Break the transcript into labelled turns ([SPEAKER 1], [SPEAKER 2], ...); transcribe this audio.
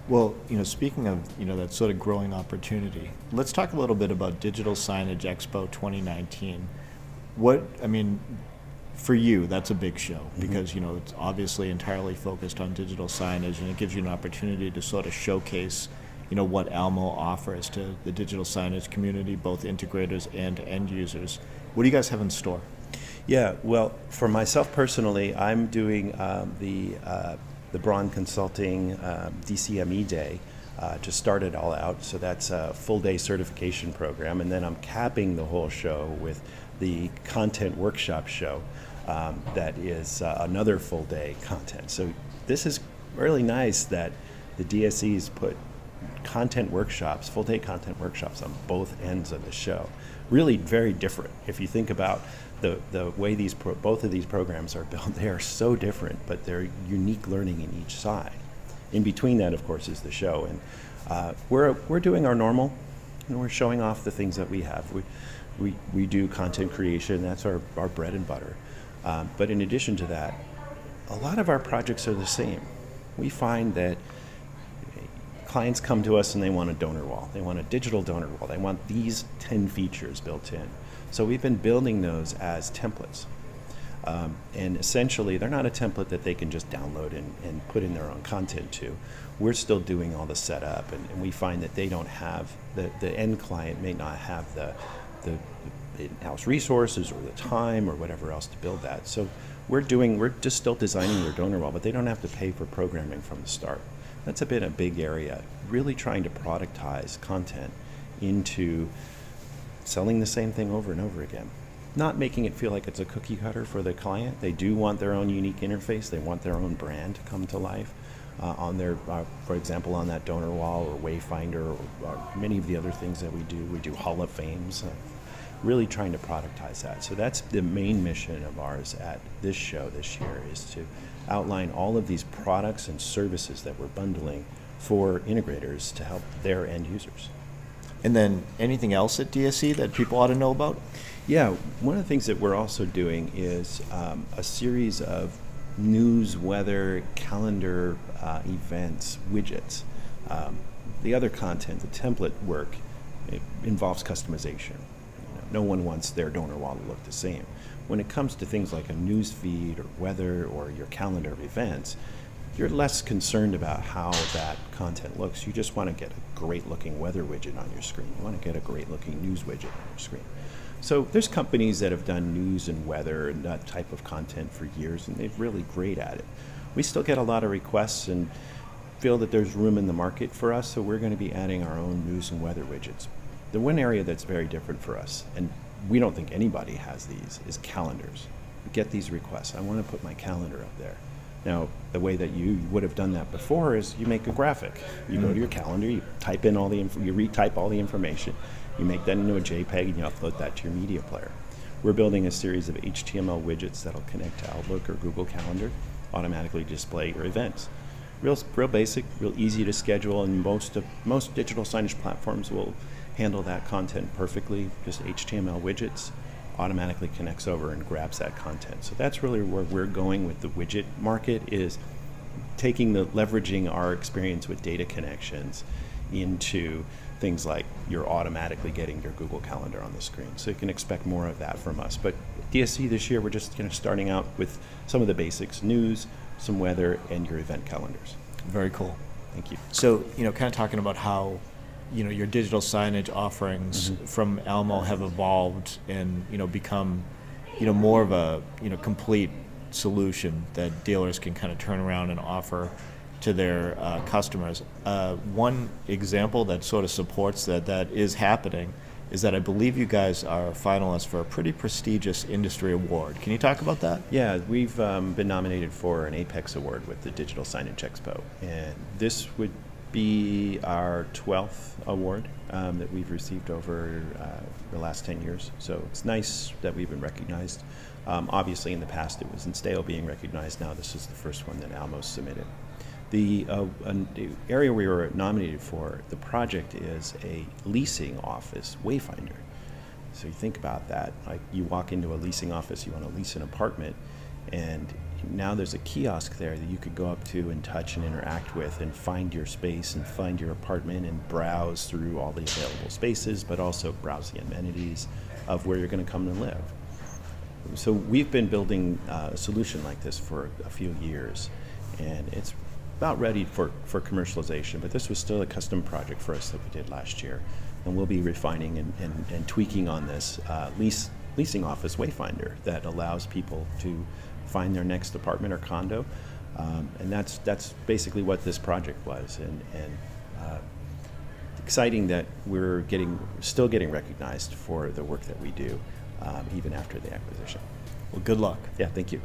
[SPEAKER 1] Well, speaking of, that sort of growing opportunity, let's talk a little bit about Digital Signage Expo 2019. For you, that's a big show because, it's obviously entirely focused on digital signage, and it gives you an opportunity to sort of showcase, what Almo offers to the digital signage community, both integrators and end users. What do you guys have in store?
[SPEAKER 2] Yeah, well, for myself personally, I'm doing the Braun Consulting DCME Day to start it all out. So that's a full day certification program, and then I'm capping the whole show with the content workshop show that is another full day content. So this is really nice that the DSEs put content workshops, full day content workshops on both ends of the show. Really very different. If you think about the way both of these programs are built, they are so different, but they're unique learning in each side. In between that, of course, is the show, and we're doing our normal, and we're showing off the things that we have. We do content creation. That's our bread and butter. But in addition to that, a lot of our projects are the same. We find that clients come to us and they want a donor wall. They want a digital donor wall. They want these 10 features built in. So we've been building those as templates. And essentially, they're not a template that they can just download and put in their own content to. We're still doing all the setup, and we find that they don't have, the end client may not have the in-house resources or the time or whatever else to build that. So we're just still designing their donor wall, but they don't have to pay for programming from the start. That's been a big area, really trying to productize content into selling the same thing over and over again. Not making it feel like it's a cookie cutter for the client. They do want their own unique interface. They want their own brand to come to life on their, for example, on that donor wall or Wayfinder or many of the other things that we do. We do Hall of Fames, really trying to productize that. So that's the main mission of ours at this show this year, is to outline all of these products and services that we're bundling for integrators to help their end users.
[SPEAKER 1] And then anything else at DSE that people ought to know about?
[SPEAKER 2] Yeah, one of the things that we're also doing is a series of news, weather, calendar events, widgets. The other content, the template work, it involves customization. No one wants their donor wall to look the same. When it comes to things like a news feed or weather or your calendar of events, you're less concerned about how that content looks. You just want to get a great looking weather widget on your screen. You want to get a great looking news widget on your screen. So there's companies that have done news and weather and that type of content for years, and they're really great at it. We still get a lot of requests and feel that there's room in the market for us, so we're going to be adding our own news and weather widgets. The one area that's very different for us, and we don't think anybody has these, is calendars. We get these requests. I want to put my calendar up there. Now, the way that you would have done that before is you make a graphic. You go to your calendar, you type in you retype all the information, you make that into a JPEG, and you upload that to your media player. We're building a series of HTML widgets that'll connect to Outlook or Google Calendar, automatically display your events. Real basic, real easy to schedule, and most digital signage platforms will handle that content perfectly. Just HTML widgets automatically connects over and grabs that content. So that's really where we're going with the widget market, is leveraging our experience with data connections into things like you're automatically getting your Google Calendar on the screen. So you can expect more of that from us. But DSE this year, we're just starting out with some of the basics: news, some weather, and your event calendars.
[SPEAKER 1] Very cool.
[SPEAKER 2] Thank you.
[SPEAKER 1] So, kind of talking about how, your digital signage offerings from Almo have evolved and, become, more of a, complete solution that dealers can kind of turn around and offer to their customers. One example that sort of supports that is happening is that I believe you guys are finalists for a pretty prestigious industry award. Can you talk about that?
[SPEAKER 2] Yeah, we've been nominated for an Apex Award with the Digital Signage Expo, and this would be our 12th award that we've received over the last 10 years. So it's nice that we've been recognized. Obviously, in the past, it was Insteo being recognized. Now this is the first one that Almo submitted. The area we were nominated for, the project is a leasing office wayfinder. So you think about that, like you walk into a leasing office, you want to lease an apartment, and now there's a kiosk there that you could go up to and touch and interact with and find your space and find your apartment and browse through all the available spaces, but also browse the amenities of where you're going to come and live. So we've been building a solution like this for a few years, and it's about ready for commercialization, but this was still a custom project for us that we did last year, and we'll be refining and tweaking on this leasing office Wayfinder that allows people to find their next apartment or condo, and that's basically what this project was, and exciting that we're still getting recognized for the work that we do, even after the acquisition.
[SPEAKER 1] Well, good luck.
[SPEAKER 2] Yeah, thank you.